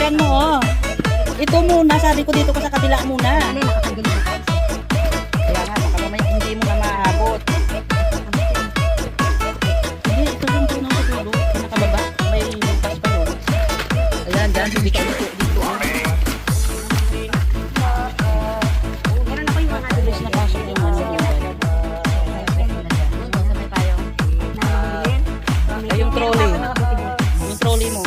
Balikan mo, oh. Ito muna, sabi ko dito ko sa kabila muna. Kaya nga, baka mamaya hindi mo na maabot. Hindi, ito yung tunang sa dulo. Nakababa, may bukas pa yun. Ayan, dyan, hindi ka dito. Meron ako yung mga Tulis na pasok yung ano. Ay, yung trolley. Yung trolley mo.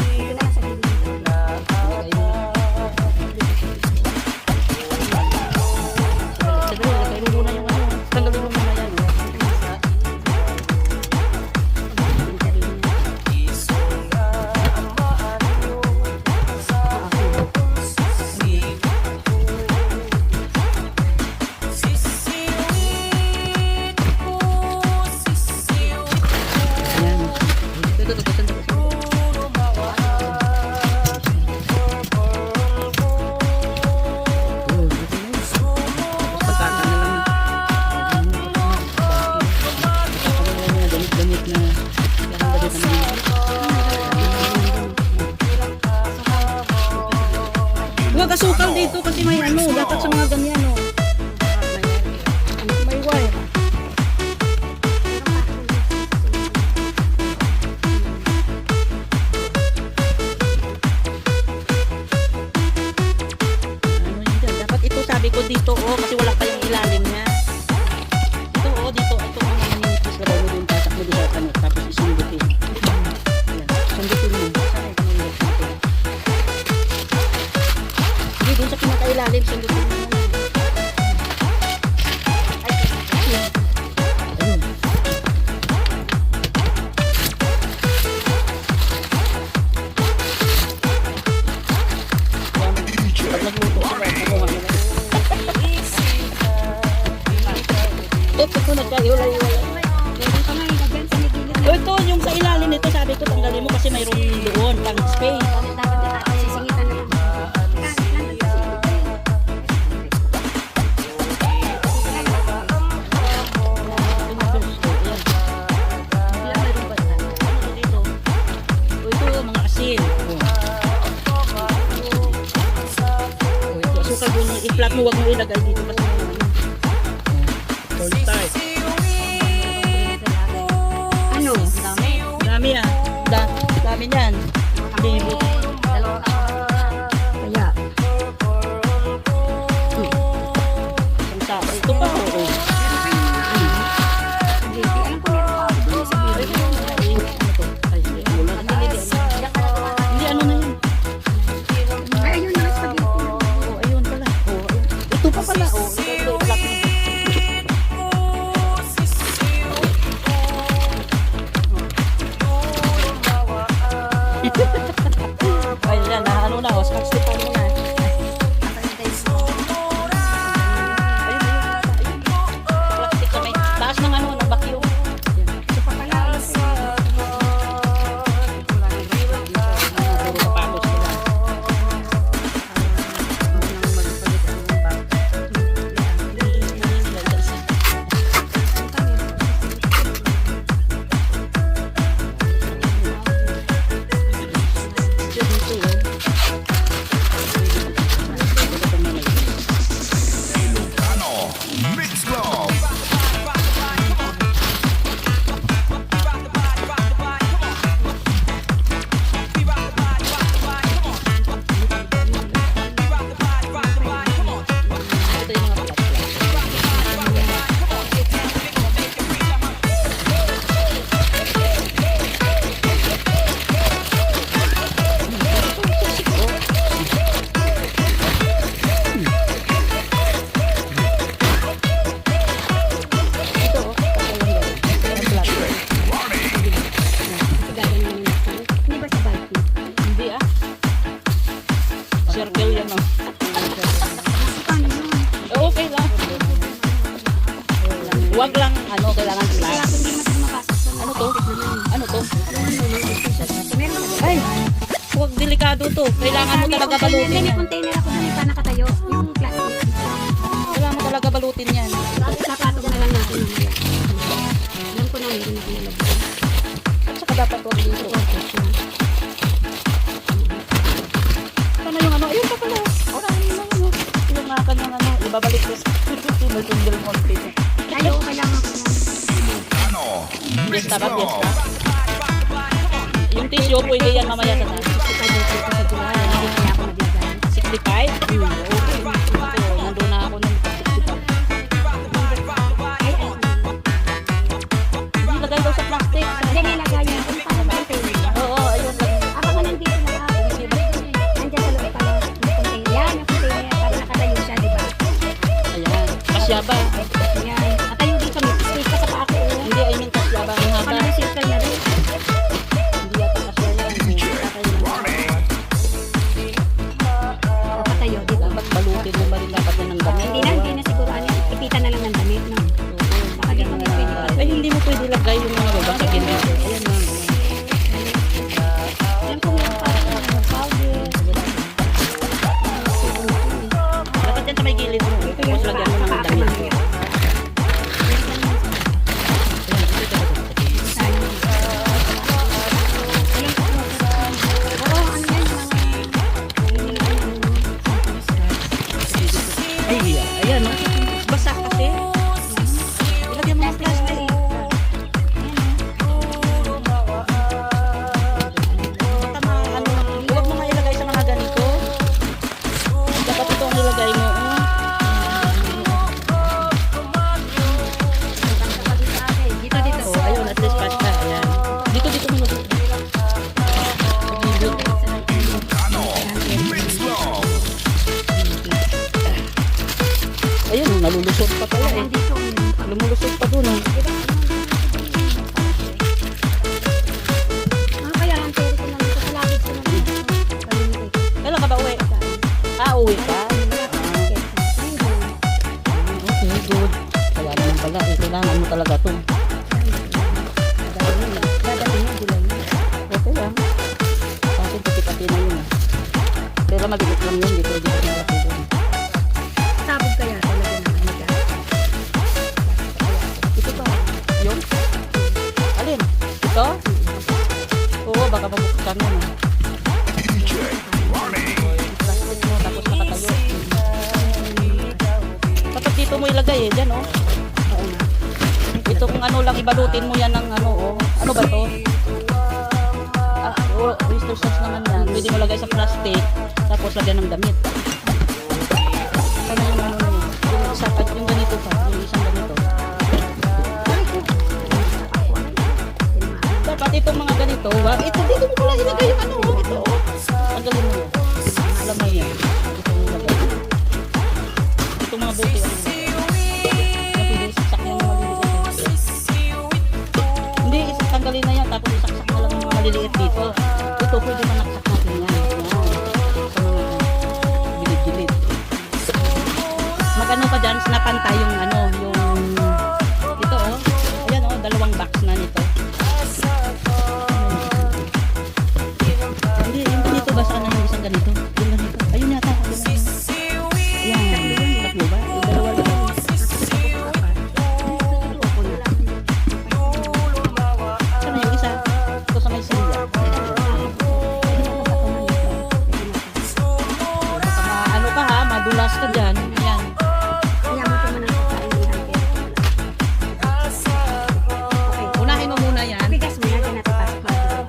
Huwag asukal dito kasi may ano, dapat sa mga ganyan, no. May wire. Ano yun dyan? Dapat ito sabi ko dito, oh, kasi wala pa yung ilalim niya. Ito, oh, dito, ito mga maninipis na bago yung tatak mo dito sa tapos isundutin. Sundutin mo. Saan ito yung natin? Hindi, dun sa pinakailalim, sundutin mo na. Ayun. Pag nagluto ka, nakuha mo na. Ito, nagkahiwalay-hiwalay. Ito, yung sa ilalim nito, sabi ko, tanggalin mo kasi mayroon doon, pang space. Ito, mga asin. Asukal doon, i-flat mo, huwag mo ilagay dito kasi corn starch. Ano? Dami ah. Dami niyan. Libo. Kaya. Ito pa oo. Hindi, alam ko meron pa ako dun sa video. Ay, wala. Hindi, ano na yun? Ay, ayun na sa video. Oh, ayun pala. Oh, ito pa pala. Oh, ito black na. Ay, yan. Ano na. Scotch tape mo na. Plastic na may taas ng ano, ng vacuum. Puro kapagod sila. Mix Club. Ito yung mga plastic. Ito, oh. Hindi ba sa bike? Hindi ah. Circle yan oh. Paano yun? Okay lang. Huwag lang, ano, kailangan Kaya flat. kung hindi naman makasok. Ano to? Ano to? Meron ako. Ay, huwag delikado to. Kailangan mo talaga balutin May yan. container ako dun pa nakatayo. Yung plastic. Kailangan mo talaga balutin yan. Napatong na lang natin. Alam ko na meron ako nilagay. At saka dapat huwag dito. Tapos yun. Paano Milton Del Monte. Ayaw, kailangan ko na. Ano? Mix Fiesta ba, Vlog. fiesta? Yung tissue, pwede yan mamaya sa taas. 65 ko sa July. Hindi kaya ako nabigyan. 65? Okay. So, nandun na ako ng 65. Ay, ay. Hindi, lagay daw sa plastic. Hindi, nilagay niya. Kung paano ba ito? Oo, ayun lang. Ako nga nandito na ako. Nandiyan sa loob pala. Yung container. Yan, yung container. Para nakatayo siya, di ba? Ayan. Kasya ba? Yan. Natayo dito. May space ka sa paa ko. Hindi, I mean kasya ba? Ang haba. Paano yung circle na rin? Hindi yata kasya yan. Warning. Nakatayo, di ba? Dapat balutin mo ba rin dapat yan ng damit? Hindi na siguro. Ano, ipitan na lang ng damit, no? Baka di mo pwede. Ay, hindi mo pwede lagay yung mga babasagin mo. Ayan na. Yan kung yung parang powder. Dapat yan sa may gilid mo. Tapos lagyan mo ng damit. Ay, ayan. No? Basa kasi. Ilagyan mo ng plastic. Tama, ano, huwag mo nga ilagay sa mga ganito. Dapat ito ang ilagay mo. Dito. Oh, ayun, at least pasta. Ayan. Dito mo. Ano? Mix Vlog. Ayun, nalulusot pa pala eh. Lumulusot pa dun eh. Kaya ang pera ko lang ito. Palagit ko lang ito. Kailan ka ba uwi? Ah, uwi ka? Okay, good. Kaya naman pala, eh, kailangan mo talaga ito. Okay lang. Kasi pati-pati na yun eh. Pero mabigat lang yun, dito na yun. Sabog kaya talaga ng amiga. Ito pa. Yung? Alin? Ito? Oo, baka mabuksan mo. DJ. Warning. Plastic mo, tapos nakatayo. Dapat dito mo ilagay eh, dyan oh. Ito kung ano lang, ibalutin mo yan ng ano oh. Ano ba to? Oyster sauce naman yan. Pwede mo lagay sa plastic, tapos lagyan ng damit. Ano yung ano yun? Yung isa pa, yung ganito pa, yung isang ganito. Dapat itong mga ganito, ito dito mo pala ilagay yung ano, ito oh. Ang galing mo yun. Alam mo yan. Ito yung ilagay. Itong mga buti ano. Napili, saksak yung mga maliliit. Hindi, tanggalin na yan, tapos isaksak na lang yung mga maliliit dito. Ito, pwede manaksak natin yan. Yan. Sa mga gilid-gilid. Mag-ano ka dyan, sinapantay yung ano, yung ito oh. Ayan oh, dalawang box na nito. Hindi, yung ganito ba sana yung isang ganito? Yung ganito. Ayun yata. Ayan, tatlo ba? Yung dalawa lang. Sana yung isa? Ito sa may silya. Baka ano ka ha, madulas ka dyan. Ayan. Kaya mo ito man ang kakain. Okay. Unahin mo muna yan. Bigas mo na, dyan natin pasok.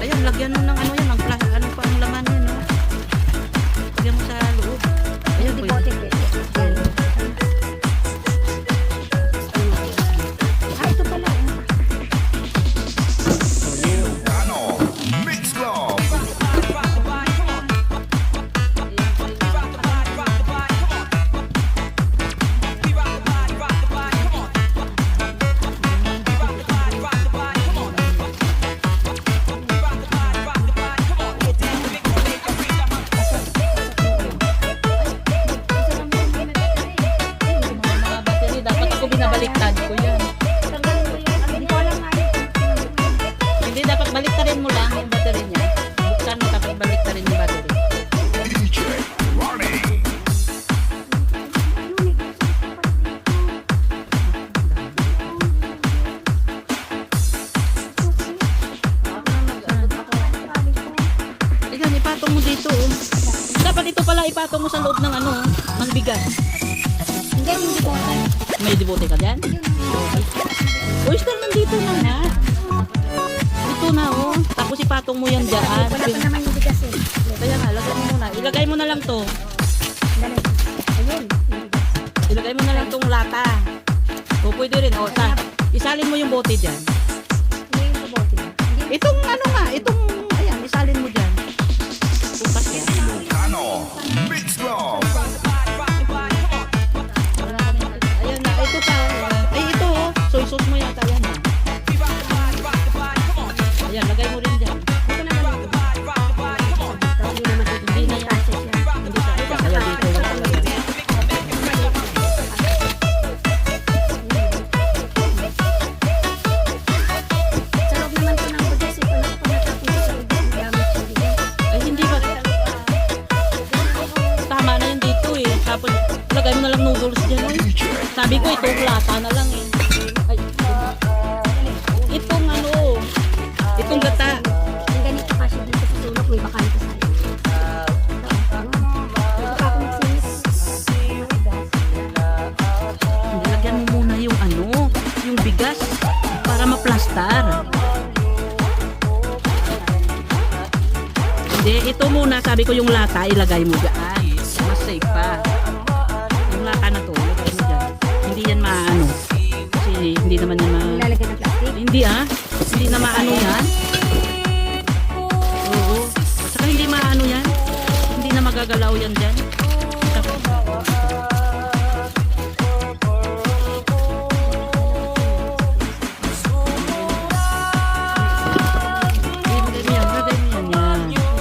Ayan, lagyan mo ng ano yan, ng ano pa ang laman yan, no? Lagyan mo sa loob. Ayan, Hindi pwede. bote. Yan. Ito pala. Ano? Mix Vlog. Mga battery, dapat ako binabaliktad ko yan. Hindi ko alam nga yun. Hindi, dapat baliktarin mo lang yung battery niya. Buksan mo, dapat baliktarin yung battery. DJ. Warning. Ayan, ipatong mo dito. ipatong mo sa loob ng ano, ng bigas. Hindi, hindi ko. May dibote ka dyan? Oyster, nandito na nga. Ito na, oh. Tapos ipatong mo yan dyan. Wala pa naman yung bigas eh. Kaya nga, lagay mo muna. Ilagay mo na lang to. Dali. Ayun. Ilagay mo na lang tong lata. O, pwede rin. O, isalin mo yung bote dyan. Ayun yung bote. Hindi. Itong ano nga, itong, ayan, isalin mo dyan. Bukas yan. Ilocano Mix Club. Ayan na, ito pa. Ay, ito, oh. Soy sauce mo yata yan, ha. Ayan, lagay mo rin dyan. Ito naman ito. Hindi naman ito. Hindi na yan. Hindi sa ito. Kaya dito lang talaga. Sa loob naman ito ng bigas. Ito na ito natapos sa loob. Gamit yung bigas. Ay, hindi ba? Tama na yun dito, eh. Tapos, lagay mo na lang noodles dyan, eh. Sabi ko, itong lata na lang, eh. Ay, itong ano, itong gata. Ang ganito kasi dito sa sulok. May bakante sa iyo. Ito pa ako nagsinis. Nilagyan mo muna yung ano, yung bigas para maplastar. Hindi, ito muna, sabi ko yung lata, ilagay mo dyan. Mas safe pa. Yung lata na to, ilagay mo dyan. Hindi yan maano. Kasi hindi naman yan Nilalagyan ng plastic. Hindi hindi na maano yan. Oo. At saka hindi maano yan. Hindi na magagalaw yan dyan. Lagay mo yan, lagay mo yan, yan.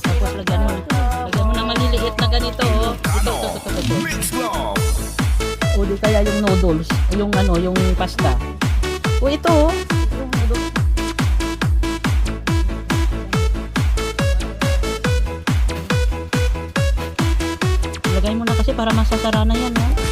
Tapos lagyan mo. Lagyan mo ng maliliit na ganito. Oh. Ito. Mix Club. O di kaya yung noodles. Yung ano, yung pasta. O ito. Oh. Yung noodles. Lagay mo na kasi para masasara na yan. Oh.